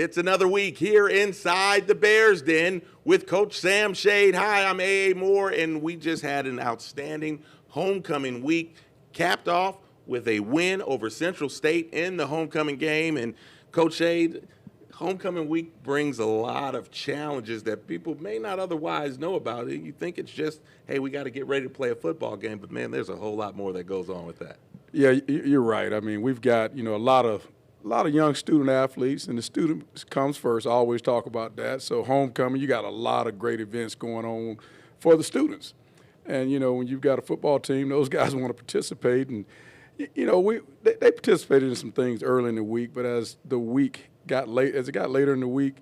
It's another week here inside the Bears Den with Coach Sam Shade. Hi, I'm A.A. Moore, and we just had an outstanding homecoming week, capped off with a win over Central State in the homecoming game. And Coach Shade, homecoming week brings a lot of challenges that people may not otherwise know about. You think it's just, hey, we got to get ready to play a football game, but man, there's a whole lot more that goes on with that. Yeah, you're right. I mean, we've got, a lot of young student athletes, and the student comes first. I always talk about that. So homecoming, you got a lot of great events going on for the students. And, when you've got a football team, those guys want to participate. And, they participated in some things early in the week, but as it got later in the week,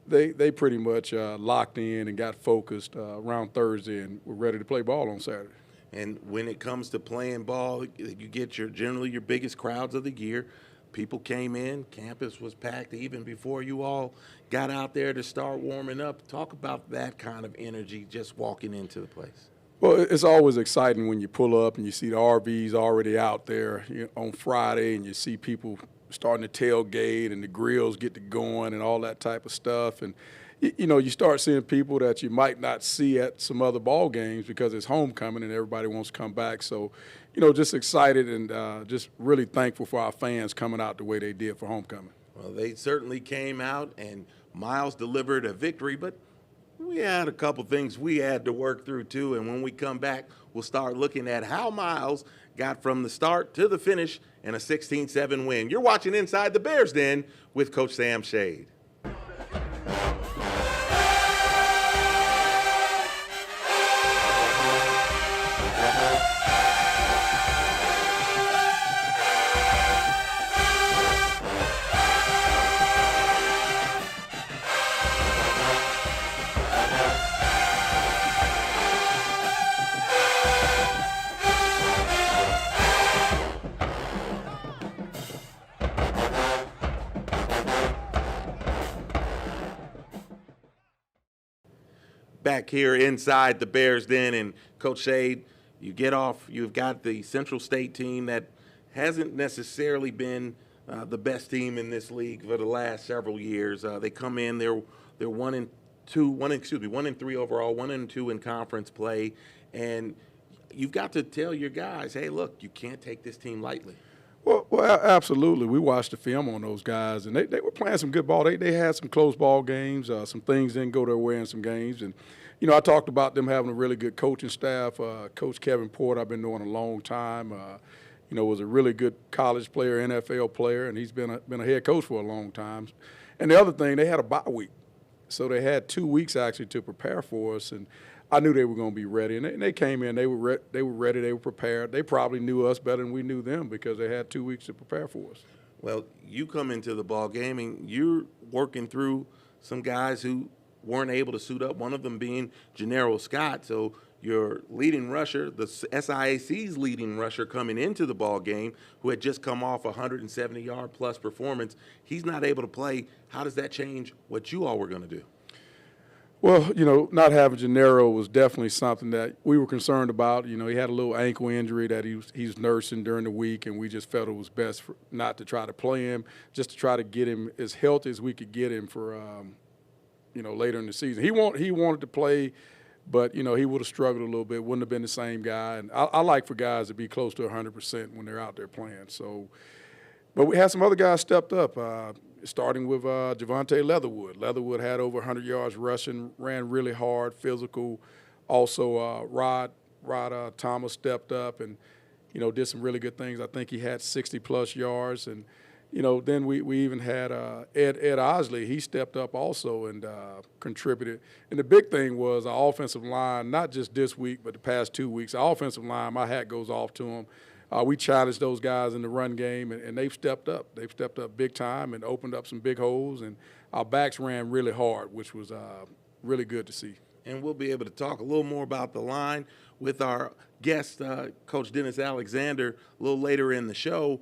they pretty much locked in and got focused around Thursday and were ready to play ball on Saturday. And when it comes to playing ball, you get generally your biggest crowds of the year. People came in, campus was packed even before you all got out there to start warming up. Talk about that kind of energy just walking into the place. Well, it's always exciting when you pull up and you see the RVs already out there on Friday, and you see people starting to tailgate and the grills get to going and all that type of stuff. And you start seeing people that you might not see at some other ball games because it's homecoming and everybody wants to come back. So, just excited and just really thankful for our fans coming out the way they did for homecoming. Well, they certainly came out, and Miles delivered a victory, but we had a couple things we had to work through too. And when we come back, we'll start looking at how Miles got from the start to the finish in a 16-7 win. You're watching Inside the Bears Den with Coach Sam Shade. Back here inside the Bears Den, and Coach Shade, you've got the Central State team that hasn't necessarily been the best team in this league for the last several years. They come in, they're 1-3 overall, 1-2 in conference play, and you've got to tell your guys, hey, look, you can't take this team lightly. Well, absolutely. We watched the film on those guys, and they were playing some good ball. They had some close ball games. Some things didn't go their way in some games. And, I talked about them having a really good coaching staff. Coach Kevin Port, I've been knowing a long time, was a really good college player, NFL player, and he's been a head coach for a long time. And the other thing, they had a bye week. So they had 2 weeks actually to prepare for us, and I knew they were going to be ready. And they came in, they were ready, they were prepared. They probably knew us better than we knew them because they had 2 weeks to prepare for us. Well, you come into the ball game and you're working through some guys who weren't able to suit up, one of them being Gennaro Scott. So your leading rusher, the SIAC's leading rusher coming into the ball game, who had just come off a 170-yard plus performance, he's not able to play. How does that change what you all were going to do? Well, not having Gennaro was definitely something that we were concerned about. He had a little ankle injury that he's nursing during the week, and we just felt it was best not to try to play him, just to try to get him as healthy as we could get him for, later in the season. He wanted to play, but, he would have struggled a little bit, wouldn't have been the same guy. And I like for guys to be close to 100% when they're out there playing. So, but we had some other guys stepped up. Starting with Javante Leatherwood. Leatherwood had over 100 yards rushing, ran really hard, physical. Also, Rod Thomas stepped up and, did some really good things. I think he had 60-plus yards. And, then we even had Ed Osley. He stepped up also and contributed. And the big thing was our offensive line, not just this week but the past 2 weeks. Our offensive line, my hat goes off to them. We challenged those guys in the run game, and they've stepped up. They've stepped up big time and opened up some big holes, and our backs ran really hard, which was really good to see. And we'll be able to talk a little more about the line with our guest, Coach Dennis Alexander, a little later in the show.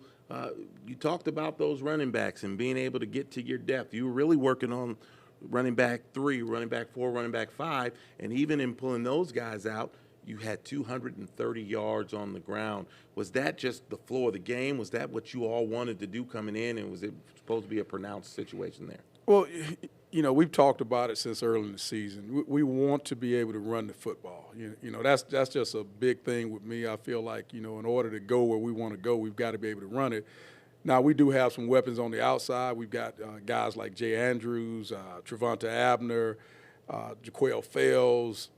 You talked about those running backs and being able to get to your depth. You were really working on running back 3, running back 4, running back 5, and even in pulling those guys out, you had 230 yards on the ground. Was that just the flow of the game? Was that what you all wanted to do coming in, and was it supposed to be a pronounced situation there? Well, we've talked about it since early in the season. We want to be able to run the football. That's just a big thing with me. I feel like, in order to go where we want to go, we've got to be able to run it. Now, we do have some weapons on the outside. We've got guys like Jay Andrews, Travonta Abner, Jaquel Fells,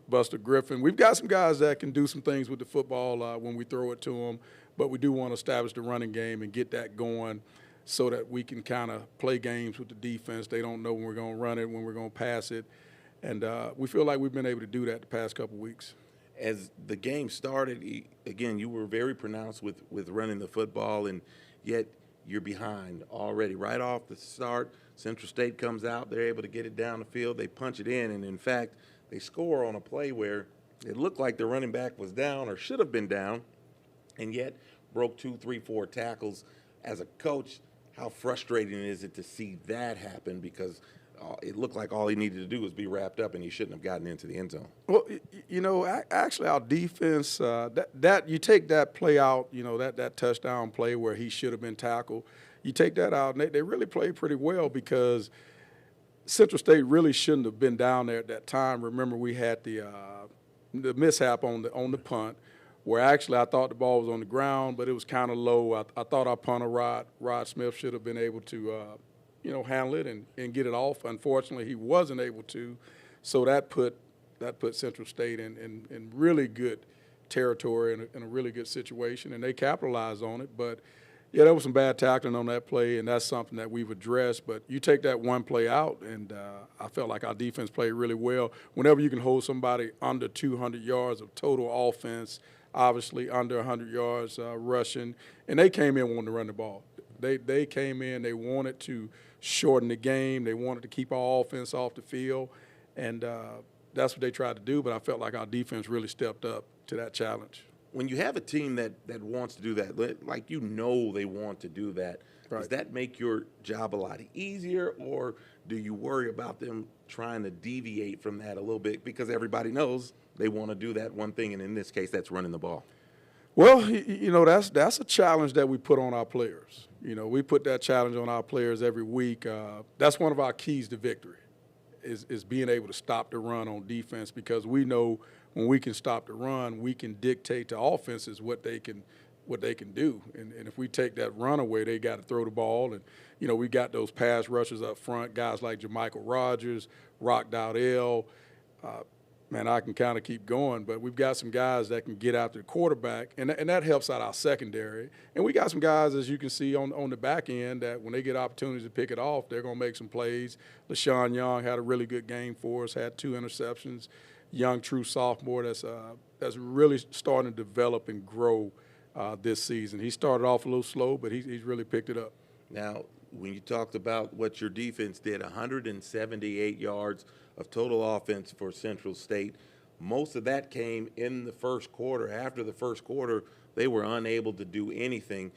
Buster Griffin. We've got some guys that can do some things with the football when we throw it to them, but we do want to establish the running game and get that going so that we can kind of play games with the defense. They don't know when we're going to run it, when we're going to pass it, and we feel like we've been able to do that the past couple of weeks. As the game started, again, you were very pronounced with running the football, and yet you're behind already. Right off the start, Central State comes out. They're able to get it down the field. They punch it in, and in fact, they score on a play where it looked like the running back was down or should have been down, and yet broke 2, 3, 4 tackles. As a coach, how frustrating is it to see that happen, because it looked like all he needed to do was be wrapped up and he shouldn't have gotten into the end zone? Well, actually our defense, that you take that play out, that touchdown play where he should have been tackled, you take that out, and they really played pretty well, because Central State really shouldn't have been down there at that time. Remember, we had the mishap on the punt, where actually I thought the ball was on the ground, but it was kind of low. I thought our punter, Rod Smith, should have been able to, handle it and get it off. Unfortunately, he wasn't able to, so that put Central State in really good territory and in a really good situation, and they capitalized on it. But, yeah, there was some bad tackling on that play, and that's something that we've addressed. But you take that one play out, and I felt like our defense played really well. Whenever you can hold somebody under 200 yards of total offense, obviously under 100 yards rushing, and they came in wanting to run the ball. They came in, they wanted to shorten the game. They wanted to keep our offense off the field, and that's what they tried to do. But I felt like our defense really stepped up to that challenge. When you have a team that wants to do that, like they want to do that, right, does that make your job a lot easier, or do you worry about them trying to deviate from that a little bit, because everybody knows they want to do that one thing, and in this case, that's running the ball? Well, that's a challenge that we put on our players. We put that challenge on our players every week. That's one of our keys to victory, is being able to stop the run on defense, because we know when we can stop the run, we can dictate to offenses what they can do. And if we take that run away, they got to throw the ball. And, we got those pass rushers up front, guys like Jermichael Rogers, Rock Dowdell. Man, I can kind of keep going, but we've got some guys that can get after the quarterback, and that helps out our secondary. And we got some guys, as you can see, on the back end, that when they get opportunities to pick it off, they're going to make some plays. LaShawn Young had a really good game for us, had 2 interceptions. Young, true sophomore that's really starting to develop and grow this season. He started off a little slow, but he's really picked it up. Now, when you talked about what your defense did, 178 yards of total offense for Central State, most of that came in the first quarter. After the first quarter, they were unable to do anything.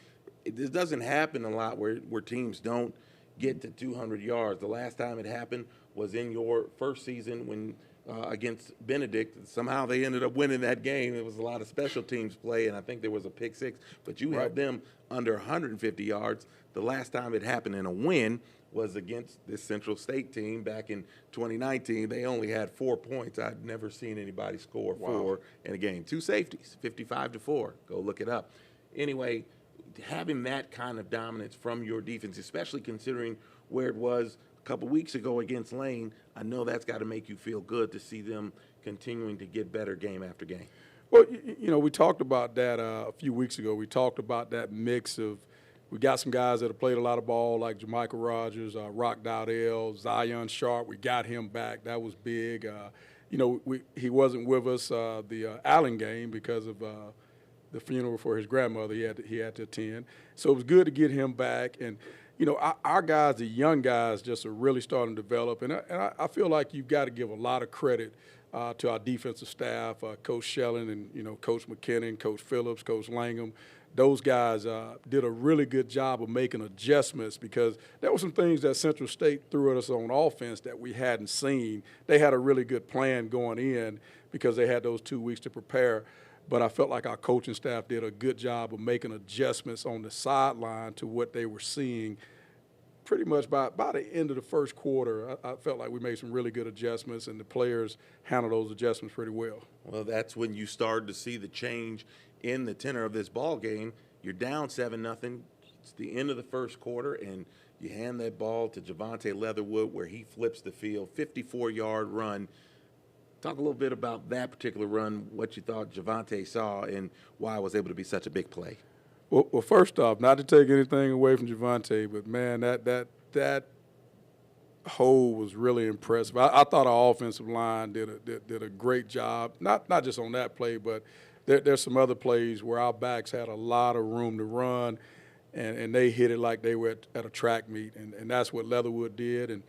This doesn't happen a lot where teams don't get to 200 yards. The last time it happened was in your first season when against Benedict. Somehow they ended up winning that game. It was a lot of special teams play, and I think there was a pick six. But you held them under 150 yards. The last time it happened in a win was against this Central State team back in 2019. They only had 4 points. I'd never seen anybody score 4 in a game. 2 safeties, 55-4. Go look it up. Anyway, having that kind of dominance from your defense, especially considering where it was a couple weeks ago against Lane, I know that's got to make you feel good to see them continuing to get better game after game. Well, we talked about that a few weeks ago. We talked about that mix of, we got some guys that have played a lot of ball, like Jermichael Rogers, Rock Dowdell, Zion Sharp. We got him back. That was big. He wasn't with us the Allen game because of the funeral for his grandmother he had to attend. So it was good to get him back. And, our guys, the young guys, just are really starting to develop. And I feel like you've got to give a lot of credit to our defensive staff, Coach Shelling and, Coach McKinnon, Coach Phillips, Coach Langham. Those guys did a really good job of making adjustments, because there were some things that Central State threw at us on offense that we hadn't seen. They had a really good plan going in because they had those 2 weeks to prepare. But I felt like our coaching staff did a good job of making adjustments on the sideline to what they were seeing pretty much by the end of the first quarter, I felt like we made some really good adjustments, and the players handled those adjustments pretty well. Well, that's when you started to see the change in the tenor of this ball game. You're down 7-0. It's the end of the first quarter, and you hand that ball to Javante Leatherwood where he flips the field, 54-yard run. Talk a little bit about that particular run, what you thought Javante saw, and why it was able to be such a big play. Well, first off, not to take anything away from Javante, but man, that hole was really impressive. I thought our offensive line did a great job. Not just on that play, but there's some other plays where our backs had a lot of room to run, and they hit it like they were at a track meet, and that's what Leatherwood did.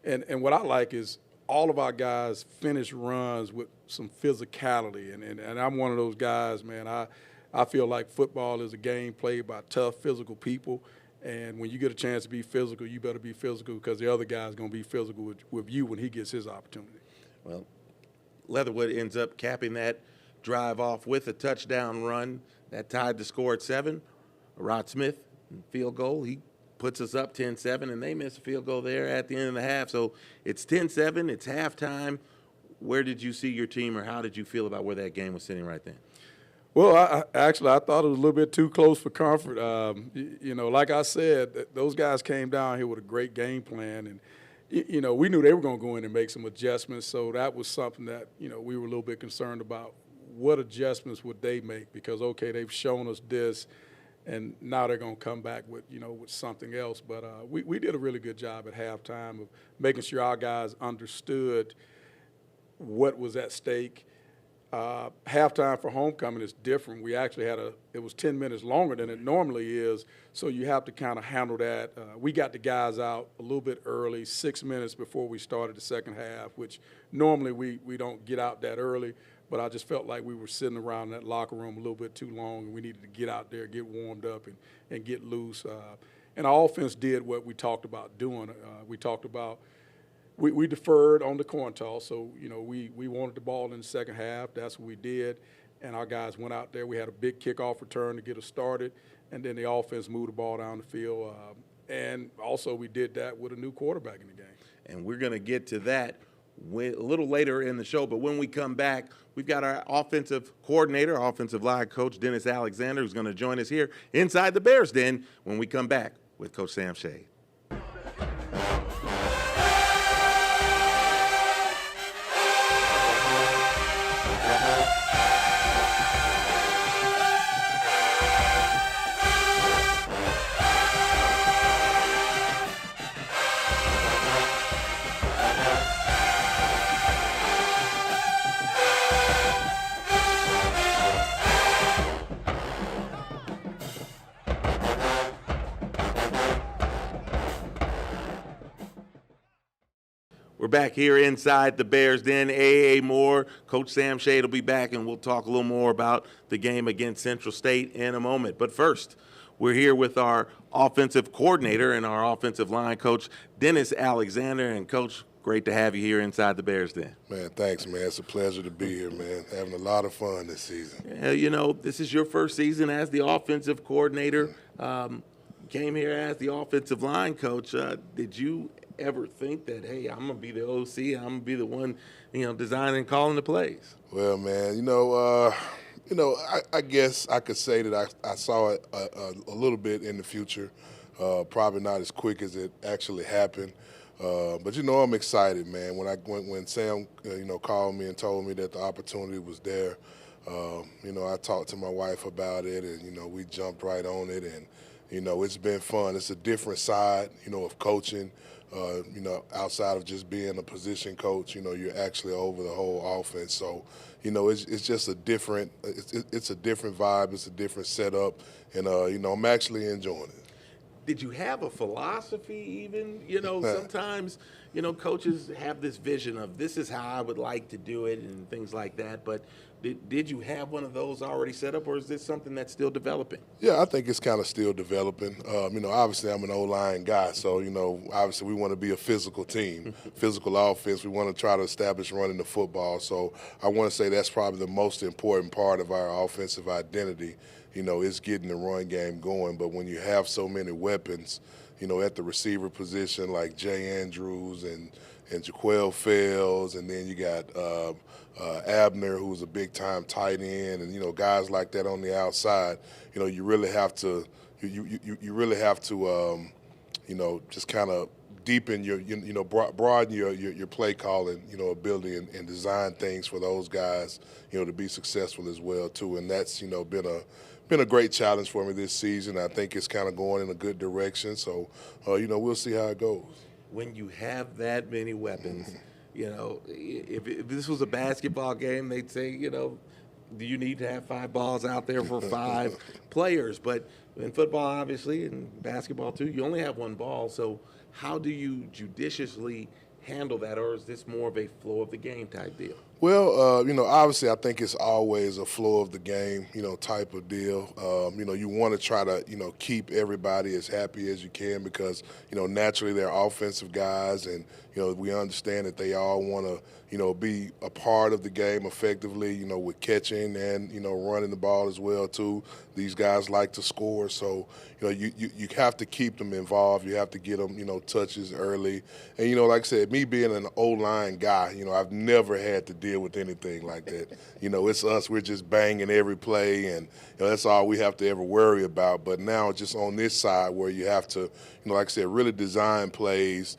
And what I like is all of our guys finish runs with some physicality, and I'm one of those guys, man. I feel like football is a game played by tough, physical people, and when you get a chance to be physical, you better be physical because the other guy's going to be physical with you when he gets his opportunity. Well, Leatherwood ends up capping that drive off with a touchdown run that tied the score at 7. Rod Smith, field goal, he puts us up 10-7, and they miss a field goal there at the end of the half. So it's 10-7, it's halftime. Where did you see your team, or how did you feel about where that game was sitting right then? Well, I thought it was a little bit too close for comfort. Like I said, those guys came down here with a great game plan, and we knew they were going to go in and make some adjustments. So that was something that we were a little bit concerned about. What adjustments would they make? Because okay, they've shown us this, and now they're going to come back with with something else. But we did a really good job at halftime of making sure our guys understood what was at stake. Halftime for homecoming is different. We actually it was 10 minutes longer than it normally is, so you have to kind of handle that. We got the guys out a little bit early, 6 minutes before we started the second half, which normally we don't get out that early, but I just felt like we were sitting around that locker room a little bit too long, and we needed to get out there, get warmed up, and get loose. And our offense did what we talked about doing. We talked about We deferred on the coin toss, so we wanted the ball in the second half. That's what we did, and our guys went out there. We had a big kickoff return to get us started, and then the offense moved the ball down the field. And also we did that with a new quarterback in the game. And we're going to get to that a little later in the show, but when we come back, we've got our offensive coordinator, offensive line coach, Dennis Alexander, who's going to join us here inside the Bears Den when we come back with Coach Sam Shade. We're back here inside the Bears Den. A.A. Moore, Coach Sam Shade will be back, and we'll talk a little more about the game against Central State in a moment. But first, we're here with our offensive coordinator and our offensive line coach, Dennis Alexander. And, Coach, great to have you here inside the Bears Den. Man, thanks, man. It's a pleasure to be here, man. Having a lot of fun this season. Yeah, this is your first season as the offensive coordinator. Came here as the offensive line coach. Did you ever think that, hey, I'm going to be the OC, I'm going to be the one, designing and calling the plays? Well, man, I guess I could say that I saw it a little bit in the future, probably not as quick as it actually happened. But, I'm excited, man. When Sam, called me and told me that the opportunity was there, I talked to my wife about it, and, we jumped right on it, and, it's been fun. It's a different side, of coaching. Outside of just being a position coach, you're actually over the whole offense. So, it's just a different, it's a different vibe. It's a different setup, and I'm actually enjoying it. Did you have a philosophy even? Sometimes, coaches have this vision of this is how I would like to do it and things like that. But did you have one of those already set up, or is this something that's still developing? Yeah, I think it's kind of still developing. Obviously I'm an O-line guy, so, obviously we want to be a physical team, physical offense. We want to try to establish running the football. So I want to say that's probably the most important part of our offensive identity. Is getting the run game going. But when you have so many weapons, at the receiver position like Jay Andrews and Jaquel Fells, and then you got Abner, who's a big-time tight end, and guys like that on the outside. You really have to you really have to just kind of deepen broaden your play calling ability and design things for those guys to be successful as well too. And that's been a great challenge for me this season. I think it's kind of going in a good direction. So we'll see how it goes. When you have that many weapons, if this was a basketball game, they'd say, do you need to have 5 balls out there for 5 players? But in football, obviously, and basketball too, you only have 1 ball. So how do you judiciously handle that, or is this more of a flow of the game type deal? Well, obviously I think it's always a flow of the game, type of deal. You want to try to, keep everybody as happy as you can because, naturally they're offensive guys and, we understand that they all want to, be a part of the game effectively, with catching and, running the ball as well too. These guys like to score, so, you have to keep them involved. You have to get them, touches early. And, like I said, me being an O-line guy, I've never had to deal with anything like that. It's us. We're just banging every play, and that's all we have to ever worry about. But now just on this side where you have to, like I said, really design plays,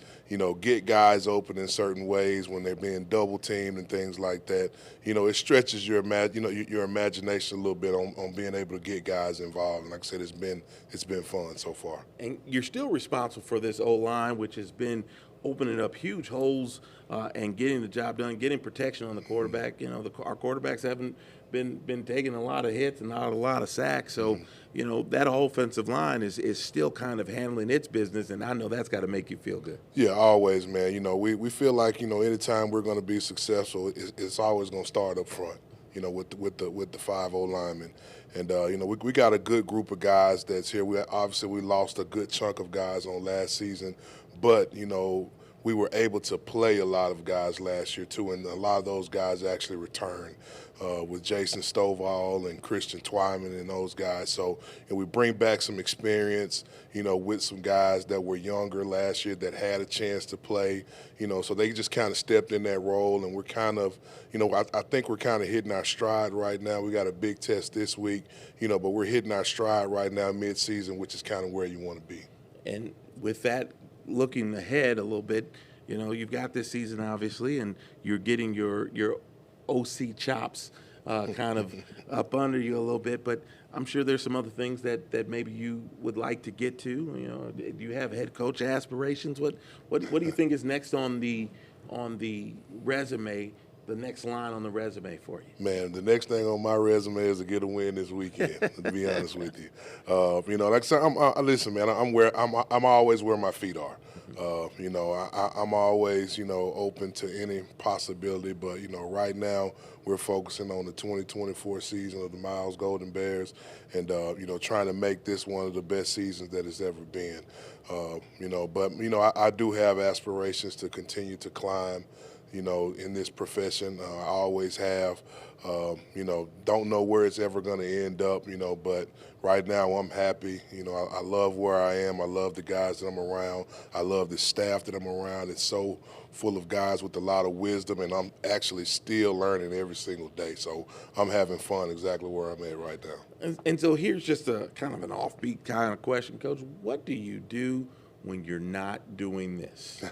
get guys open in certain ways when they're being double teamed and things like that. It stretches your imagination a little bit on being able to get guys involved. And like I said, it's been fun so far. And you're still responsible for this O-line, which has been opening up huge holes and getting the job done, getting protection on the quarterback. Our quarterbacks haven't been taking a lot of hits and not a lot of sacks. So, that offensive line is still kind of handling its business, and I know that's got to make you feel good. Yeah, always, man. We feel like, anytime we're going to be successful, it's always going to start up front, with the 5 O-linemen. And, we got a good group of guys that's here. We lost a good chunk of guys on last season, but, we were able to play a lot of guys last year, too, and a lot of those guys actually returned with Jason Stovall and Christian Twyman and those guys. So we bring back some experience, with some guys that were younger last year that had a chance to play, so they just kind of stepped in that role, and we're kind of, I think we're kind of hitting our stride right now. We got a big test this week, but we're hitting our stride right now mid-season, which is kind of where you want to be. And with that, looking ahead a little bit, you've got this season obviously, and you're getting your OC chops kind of up under you a little bit. But I'm sure there's some other things that maybe you would like to get to. Do you have head coach aspirations? What do you think is next on the resume? The next line on the resume for you? Man, the next thing on my resume is to get a win this weekend. To be honest with you, like I said, listen, man. I'm always where my feet are. I'm always open to any possibility. But right now we're focusing on the 2024 season of the Miles Golden Bears, and trying to make this one of the best seasons that it's ever been. But I do have aspirations to continue to climb. In this profession, I always have. Don't know where it's ever going to end up. But right now I'm happy. I love where I am. I love the guys that I'm around. I love the staff that I'm around. It's so full of guys with a lot of wisdom, and I'm actually still learning every single day. So I'm having fun exactly where I'm at right now. And so here's just a kind of an offbeat kind of question, Coach. What do you do when you're not doing this?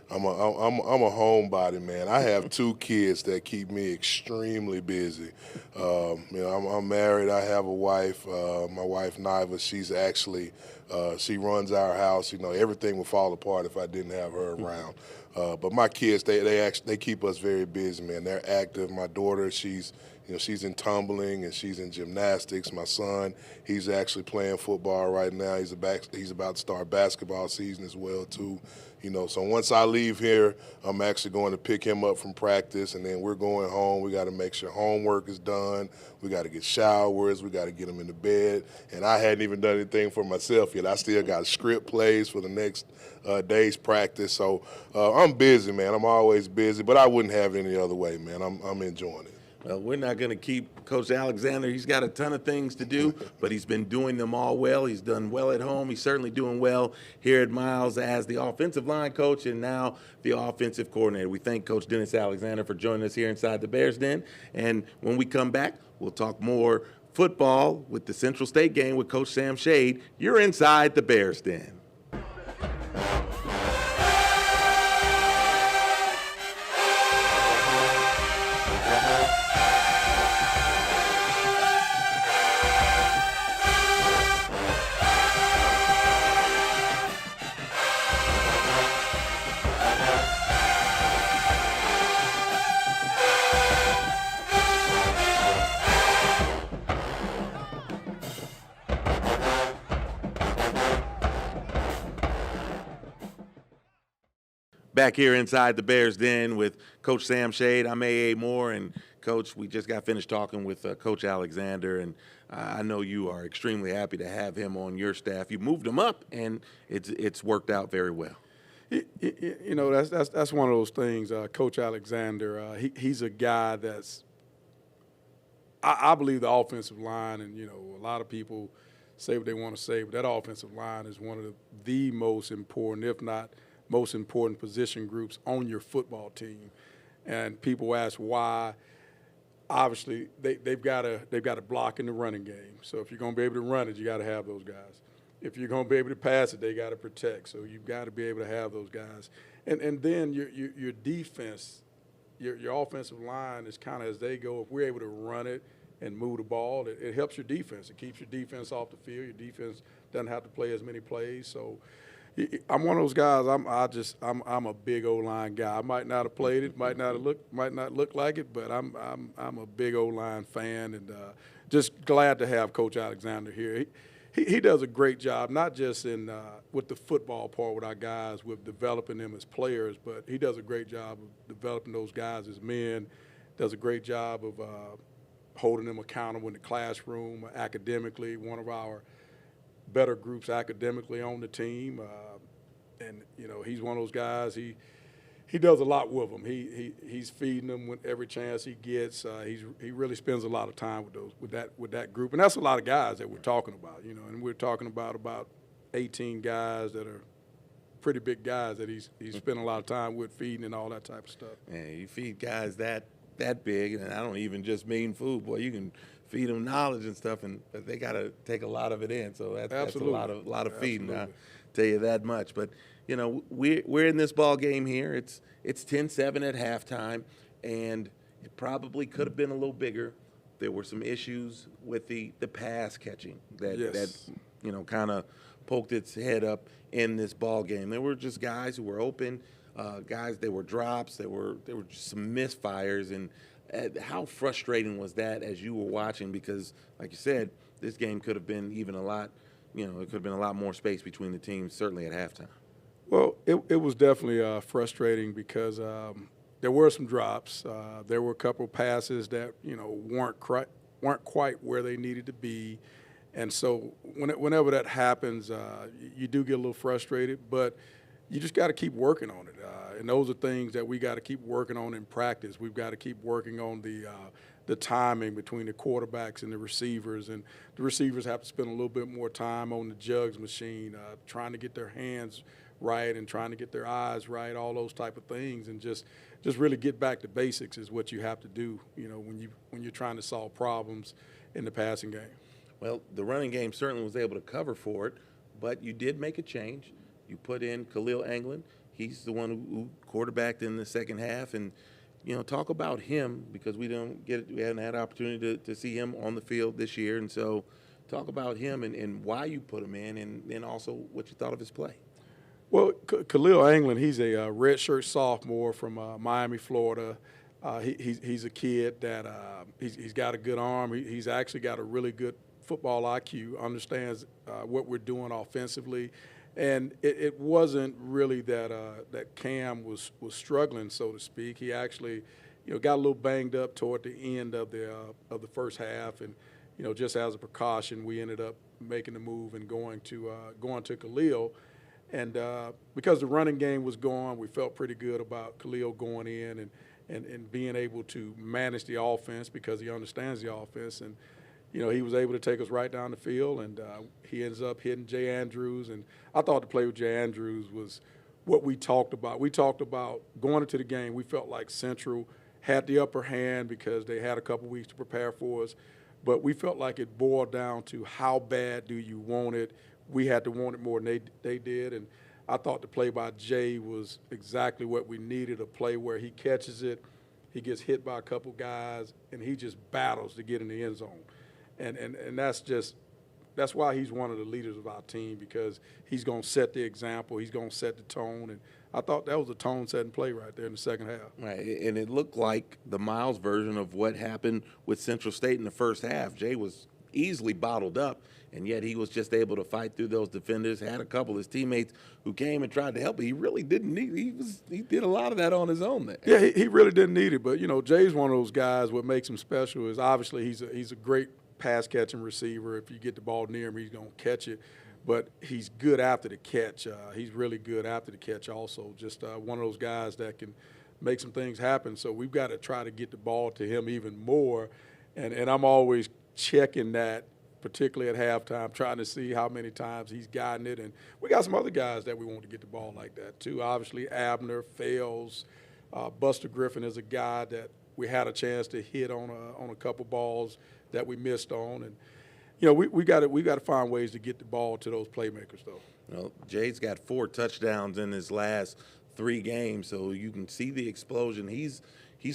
I'm a homebody, man. I have 2 kids that keep me extremely busy. I'm married. I have a wife. My wife Niva. She's actually she runs our house. Everything would fall apart if I didn't have her around. But my kids, they keep us very busy, man. They're active. My daughter, she's in tumbling and she's in gymnastics. My son, he's actually playing football right now. He's about to start basketball season as well too. So once I leave here, I'm actually going to pick him up from practice, and then we're going home. We got to make sure homework is done. We got to get showers. We got to get him into bed. And I hadn't even done anything for myself yet. I still got script plays for the next day's practice. So I'm busy, man. I'm always busy, but I wouldn't have it any other way, man. I'm enjoying it. Well, we're not going to keep Coach Alexander. He's got a ton of things to do, but he's been doing them all well. He's done well at home. He's certainly doing well here at Miles as the offensive line coach and now the offensive coordinator. We thank Coach Dennis Alexander for joining us here inside the Bears Den. And when we come back, we'll talk more football with the Central State game with Coach Sam Shade. You're inside the Bears Den. Back here inside the Bears Den with Coach Sam Shade. I'm A.A. Moore, and Coach, we just got finished talking with Coach Alexander, and I know you are extremely happy to have him on your staff. You moved him up, and it's worked out very well. You know, that's one of those things. Coach Alexander, he's a guy that's I believe the offensive line, and you know, a lot of people say what they want to say, but that offensive line is one of the most important, if not most important position groups on your football team. And people ask why. Obviously, they've got to block in the running game. So if you're going to be able to run it, you got to have those guys. If you're going to be able to pass it, they got to protect. So you've got to be able to have those guys. And then your defense, your offensive line is kind of as they go. If we're able to run it and move the ball, it helps your defense. It keeps your defense off the field. Your defense doesn't have to play as many plays. So I'm one of those guys. I'm a big O-line guy. I might not have played it, might not look like it, but I'm a big O-line fan, and just glad to have Coach Alexander here. He does a great job, not just in with the football part with our guys, with developing them as players, but he does a great job of developing those guys as men. Does a great job of holding them accountable in the classroom, academically. One of our better groups academically on the team, and you know, he's one of those guys. He does a lot with them. He's feeding them with every chance he gets. He really spends a lot of time with that group, and that's a lot of guys that we're talking about. You know, and we're talking about 18 guys that are pretty big guys that he's spent a lot of time with, feeding and all that type of stuff. Yeah, you feed guys that big, and I don't even just mean food, boy. You can feed them knowledge and stuff, but they got to take a lot of it in. So that's a lot of feeding. I'll tell you that much. But you know, we're in this ball game here. It's 10-7 at halftime, and it probably could have been a little bigger. There were some issues with the pass catching that you know, kind of poked its head up in this ball game. There were just guys who were open, guys. There were drops. There were just some misfires. And how frustrating was that as you were watching? Because, like you said, this game could have been even a lot. You know, it could have been a lot more space between the teams, certainly at halftime. Well, it was definitely frustrating because there were some drops. There were a couple passes that, you know, weren't quite where they needed to be. And so whenever that happens, you do get a little frustrated, but you just got to keep working on it. And those are things that we got to keep working on in practice. We've got to keep working on the timing between the quarterbacks and the receivers. And the receivers have to spend a little bit more time on the jugs machine, trying to get their hands right and trying to get their eyes right, all those type of things. And just really get back to basics is what you have to do, you know, when you're trying to solve problems in the passing game. Well, the running game certainly was able to cover for it, but you did make a change. You put in Khalil Anglin. He's the one who quarterbacked in the second half. And, you know, talk about him because we haven't had an opportunity to see him on the field this year. And so talk about him and why you put him in and also what you thought of his play. Well, Khalil Anglin, he's a redshirt sophomore from Miami, Florida. He's a kid that he's got a good arm. He's actually got a really good football IQ, understands what we're doing offensively. And it wasn't really that Cam was struggling, so to speak. He actually, you know, got a little banged up toward the end of the first half, and you know, just as a precaution, we ended up making the move and going to Khalil. And because the running game was going, we felt pretty good about Khalil going in and being able to manage the offense because he understands the offense. And, you know, he was able to take us right down the field, and he ends up hitting Jay Andrews. And I thought the play with Jay Andrews was what we talked about. We talked about going into the game, we felt like Central had the upper hand because they had a couple weeks to prepare for us. But we felt like it boiled down to how bad do you want it. We had to want it more than they did. And I thought the play by Jay was exactly what we needed, a play where he catches it, he gets hit by a couple guys, and he just battles to get in the end zone. And that's why he's one of the leaders of our team, because he's going to set the example, he's going to set the tone. And I thought that was a tone-setting play right there in the second half. Right, and it looked like the Miles version of what happened with Central State in the first half. Jay was easily bottled up, and yet he was just able to fight through those defenders, had a couple of his teammates who came and tried to help, but he really didn't need he did a lot of that on his own there. Yeah, he really didn't need it. But, you know, Jay's one of those guys. What makes him special is obviously he's a great pass-catching receiver. If you get the ball near him, he's going to catch it. But he's good after the catch. He's really good after the catch also. Just one of those guys that can make some things happen. So we've got to try to get the ball to him even more. And I'm always checking that, particularly at halftime, trying to see how many times he's gotten it. And we got some other guys that we want to get the ball like that too. Obviously, Abner, Fales, Buster Griffin is a guy that we had a chance to hit on a couple balls that we missed on. And you know, we got to find ways to get the ball to those playmakers, though. Well, Jay's got 4 touchdowns in his last 3 games, so you can see the explosion. He's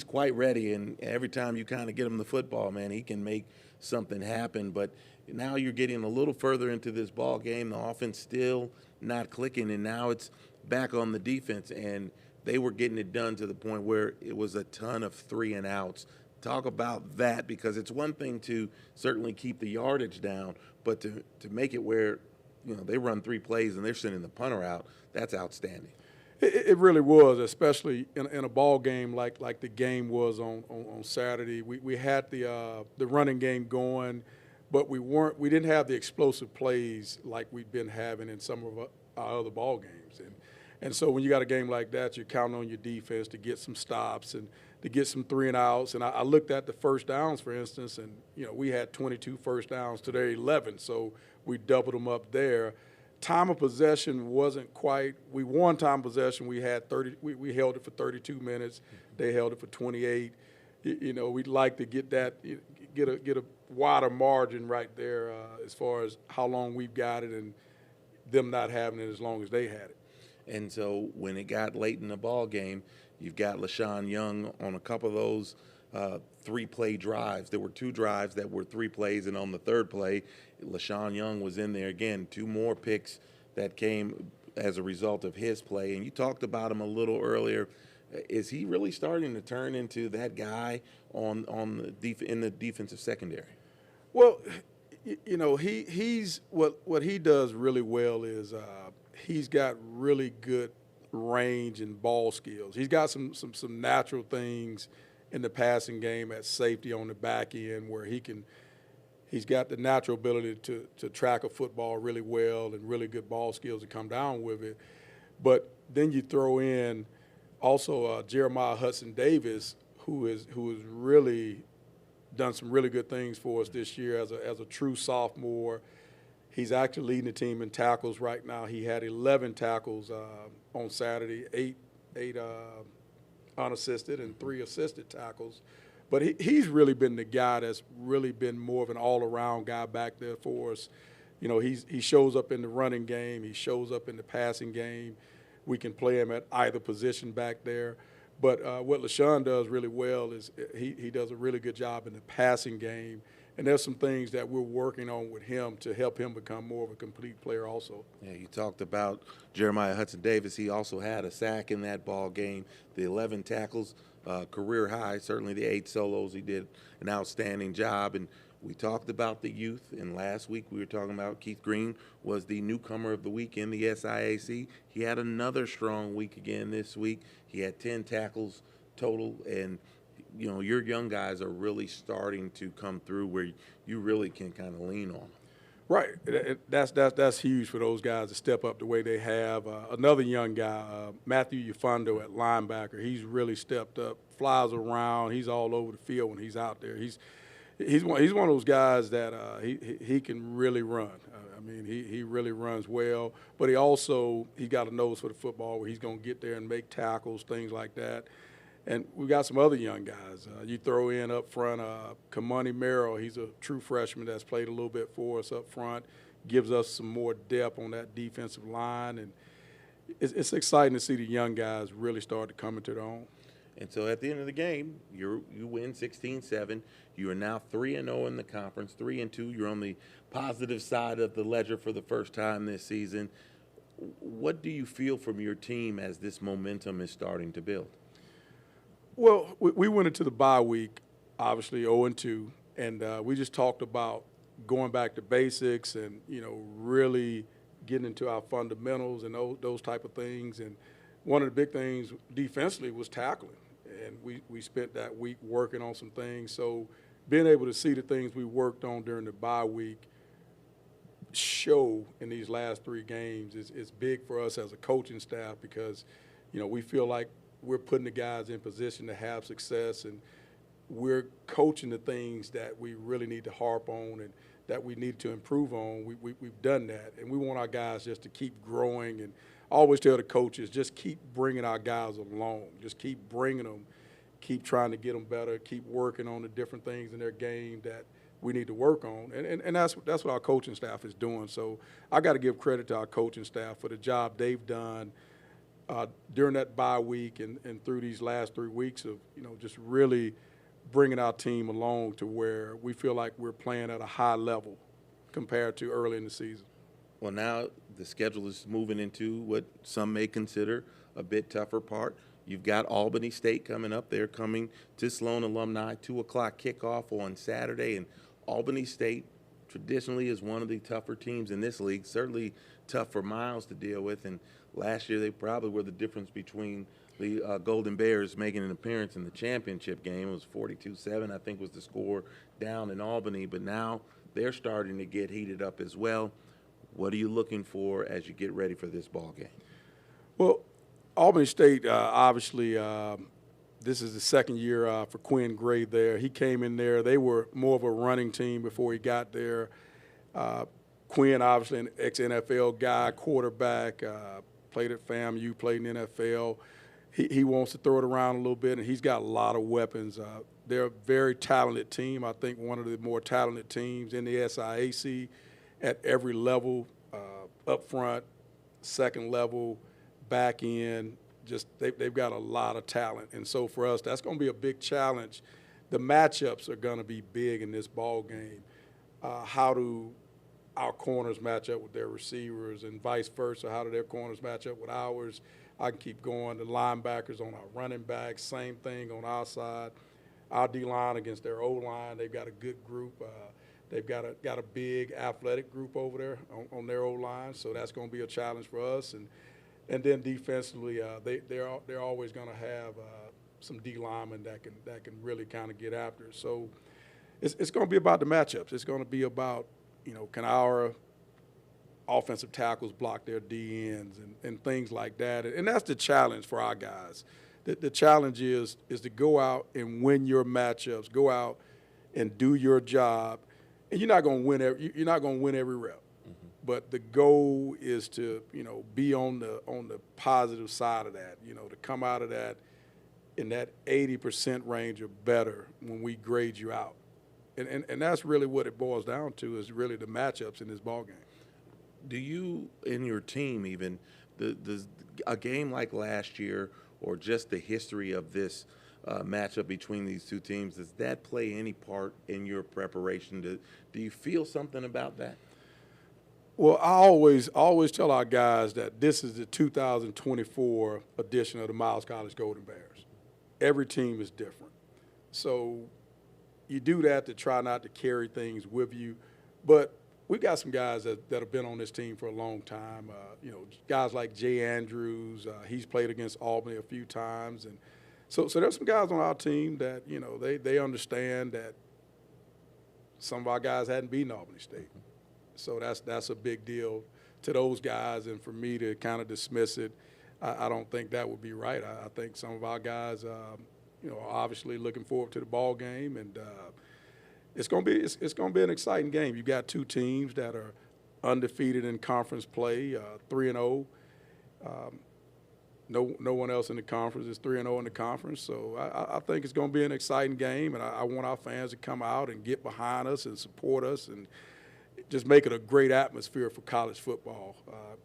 quite ready, and every time you kind of get him the football, man, he can make something happen. But now you're getting a little further into this ball game. The offense still not clicking, and now it's back on the defense, and they were getting it done to the point where it was a ton of 3-and-outs. Talk about that, because it's one thing to certainly keep the yardage down, but to make it where, you know, they run 3 plays and they're sending the punter out, that's outstanding. It really was, especially in a ball game like the game was on Saturday. We had the running game going, but we didn't have the explosive plays like we've been having in some of our other ball games. And so when you got a game like that, you're counting on your defense to get some stops and to get some 3-and-outs. And I looked at the first downs, for instance, and, you know, we had 22 first downs to their 11, so we doubled them up there. Time of possession wasn't quite – we won time of possession. We had 30 – we held it for 32 minutes. They held it for 28. You know, we'd like to get that – get a wider margin right there as far as how long we've got it and them not having it as long as they had it. And so when it got late in the ball game, you've got LaShawn Young on a couple of those 3-play drives. There were 2 drives that were 3 plays, and on the 3rd play, LaShawn Young was in there again. 2 more picks that came as a result of his play. And you talked about him a little earlier. Is he really starting to turn into that guy in the defensive secondary? Well, you know, he's what he does really well is he's got really good range and ball skills. He's got some natural things in the passing game at safety on the back end where he's got the natural ability to track a football really well and really good ball skills to come down with it. But then you throw in also Jeremiah Hudson-Davis, who has really done some really good things for us this year as a true sophomore. He's actually leading the team in tackles right now. He had 11 tackles on Saturday, eight unassisted and 3 assisted tackles. But he's really been the guy that's really been more of an all-around guy back there for us. You know, he shows up in the running game. He shows up in the passing game. We can play him at either position back there. But what LaShawn does really well is he does a really good job in the passing game. And there's some things that we're working on with him to help him become more of a complete player also. Yeah, you talked about Jeremiah Hudson-Davis. He also had a sack in that ball game, the 11 tackles, career high, certainly the 8 solos. He did an outstanding job. And we talked about the youth, and last week we were talking about Keith Green was the newcomer of the week in the SIAC. He had another strong week again this week. He had 10 tackles total, and you know, your young guys are really starting to come through where you really can kind of lean on them. Right. That's huge for those guys to step up the way they have. Another young guy, Matthew Ufondo at linebacker, he's really stepped up, flies around. He's all over the field when he's out there. He's one of those guys that he can really run. I mean, he really runs well, but he got a nose for the football where he's going to get there and make tackles, things like that. And we got some other young guys. You throw in up front, Kamani Merrill. He's a true freshman that's played a little bit for us up front, gives us some more depth on that defensive line. And it's exciting to see the young guys really start to come into their own. And so at the end of the game, you win 16-7. You are now 3-0 in the conference, 3-2. You're on the positive side of the ledger for the first time this season. What do you feel from your team as this momentum is starting to build? Well, we went into the bye week, obviously 0-2, and we just talked about going back to basics and, really getting into our fundamentals and those type of things. And one of the big things defensively was tackling, and we spent that week working on some things. So being able to see the things we worked on during the bye week show in these last 3 games is big for us as a coaching staff because, we feel like we're putting the guys in position to have success, and we're coaching the things that we really need to harp on and that we need to improve on. We've done that, and we want our guys just to keep growing. And I always tell the coaches, just keep bringing our guys along. Just keep bringing them, keep trying to get them better, keep working on the different things in their game that we need to work on. And that's what our coaching staff is doing. So I got to give credit to our coaching staff for the job they've done during that bye week and through these last 3 weeks of, just really bringing our team along to where we feel like we're playing at a high level compared to early in the season. Well, now the schedule is moving into what some may consider a bit tougher part. You've got Albany State coming up. They're coming to Sloan Alumni, 2 o'clock kickoff on Saturday. And Albany State traditionally is one of the tougher teams in this league, certainly tough for Miles to deal with. And last year they probably were the difference between the Golden Bears making an appearance in the championship game. It was 42-7, I think was the score down in Albany. But now they're starting to get heated up as well. What are you looking for as you get ready for this ball game? Well, Albany State, obviously, this is the second year for Quinn Gray there. He came in there. They were more of a running team before he got there. Quinn, obviously, an ex-NFL guy, quarterback, played at FAMU, played in the NFL. He wants to throw it around a little bit, and he's got a lot of weapons. They're a very talented team. I think one of the more talented teams in the SIAC at every level, up front, second level, back end. Just they've got a lot of talent. And so for us, that's going to be a big challenge. The matchups are going to be big in this ball game. How do our corners match up with their receivers and vice versa? How do their corners match up with ours? I can keep going. The linebackers on our running backs, same thing on our side. Our D-line against their O-line, they've got a good group. They've got a big athletic group over there on their O-line, so that's going to be a challenge for us. And then defensively, they're always going to have some D linemen that can really kind of get after it. So it's going to be about the matchups. It's going to be about, can our offensive tackles block their D ends and things like that. And that's the challenge for our guys. The challenge is to go out and win your matchups, go out and do your job. And you're not going to win every rep. But the goal is to, be on the positive side of that, to come out of that in that 80% range or better when we grade you out. And that's really what it boils down to, is really the matchups in this ball game. Do you, in your team even, a game like last year or just the history of this matchup between these two teams, does that play any part in your preparation? Do you feel something about that? Well, I always tell our guys that this is the 2024 edition of the Miles College Golden Bears. Every team is different. So you do that to try not to carry things with you. But we've got some guys that have been on this team for a long time. Guys like Jay Andrews, he's played against Albany a few times. And so there's some guys on our team that, they understand that some of our guys hadn't beaten Albany State. So that's a big deal to those guys, and for me to kind of dismiss it, I don't think that would be right. I think some of our guys, are obviously looking forward to the ball game, and it's going to be an exciting game. You've got two teams that are undefeated in conference play, 3-0. No one else in the conference is 3-0 in the conference. So I think it's going to be an exciting game, and I want our fans to come out and get behind us and support us and just make it a great atmosphere for college football.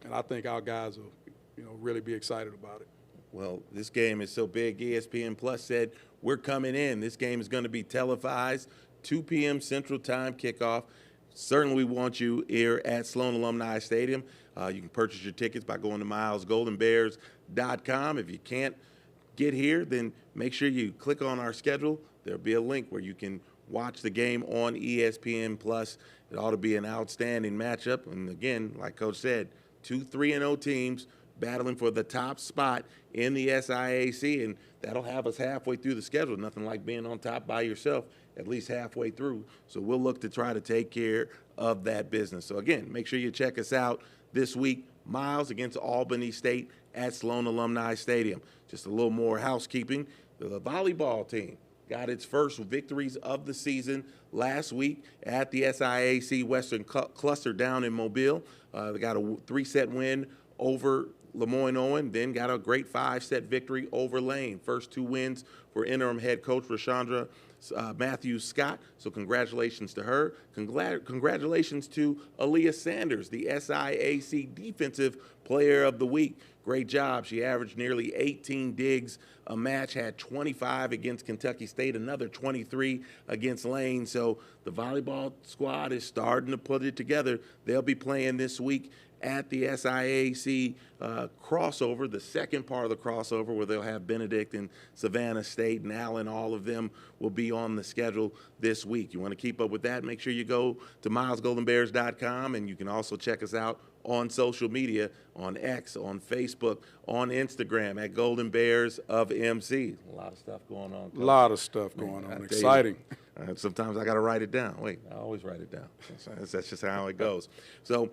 And I think our guys will, really be excited about it. Well, this game is so big, ESPN Plus said, we're coming in. This game is going to be televised, 2 p.m. Central Time kickoff. Certainly want you here at Sloan Alumni Stadium. You can purchase your tickets by going to milesgoldenbears.com. If you can't get here, then make sure you click on our schedule. There'll be a link where you can watch the game on ESPN Plus. It ought to be an outstanding matchup. And again, like Coach said, 2 3-0 teams battling for the top spot in the SIAC, and that'll have us halfway through the schedule. Nothing like being on top by yourself at least halfway through. So we'll look to try to take care of that business. So again, make sure you check us out this week. Miles against Albany State at Sloan Alumni Stadium. Just a little more housekeeping. The volleyball team got its first victories of the season last week at the SIAC Western Cluster down in Mobile. They got a 3-set win over Lemoyne-Owen, then got a great 5-set victory over Lane. First 2 wins for interim head coach Rashandra Matthews Scott. So congratulations to her. Congratulations to Aaliyah Sanders, the SIAC Defensive Player of the Week. Great job. She averaged nearly 18 digs a match, had 25 against Kentucky State, another 23 against Lane. So the volleyball squad is starting to put it together. They'll be playing this week at the SIAC crossover, the second part of the crossover, where they'll have Benedict and Savannah State and Allen. All of them will be on the schedule this week. You want to keep up with that, make sure you go to milesgoldenbears.com, and you can also check us out on social media, on X, on Facebook, on Instagram at Golden Bears of MC. A lot of stuff going on. A lot of stuff going on. Exciting. Sometimes I got to write it down. Wait, I always write it down. That's just how it goes. So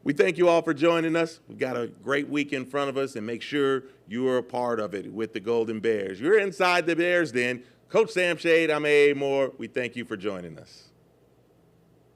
we thank you all for joining us. We've got a great week in front of us, and make sure you are a part of it with the Golden Bears. You're inside the Bears Den. Coach Sam Shade, I'm A.A. Moore. We thank you for joining us.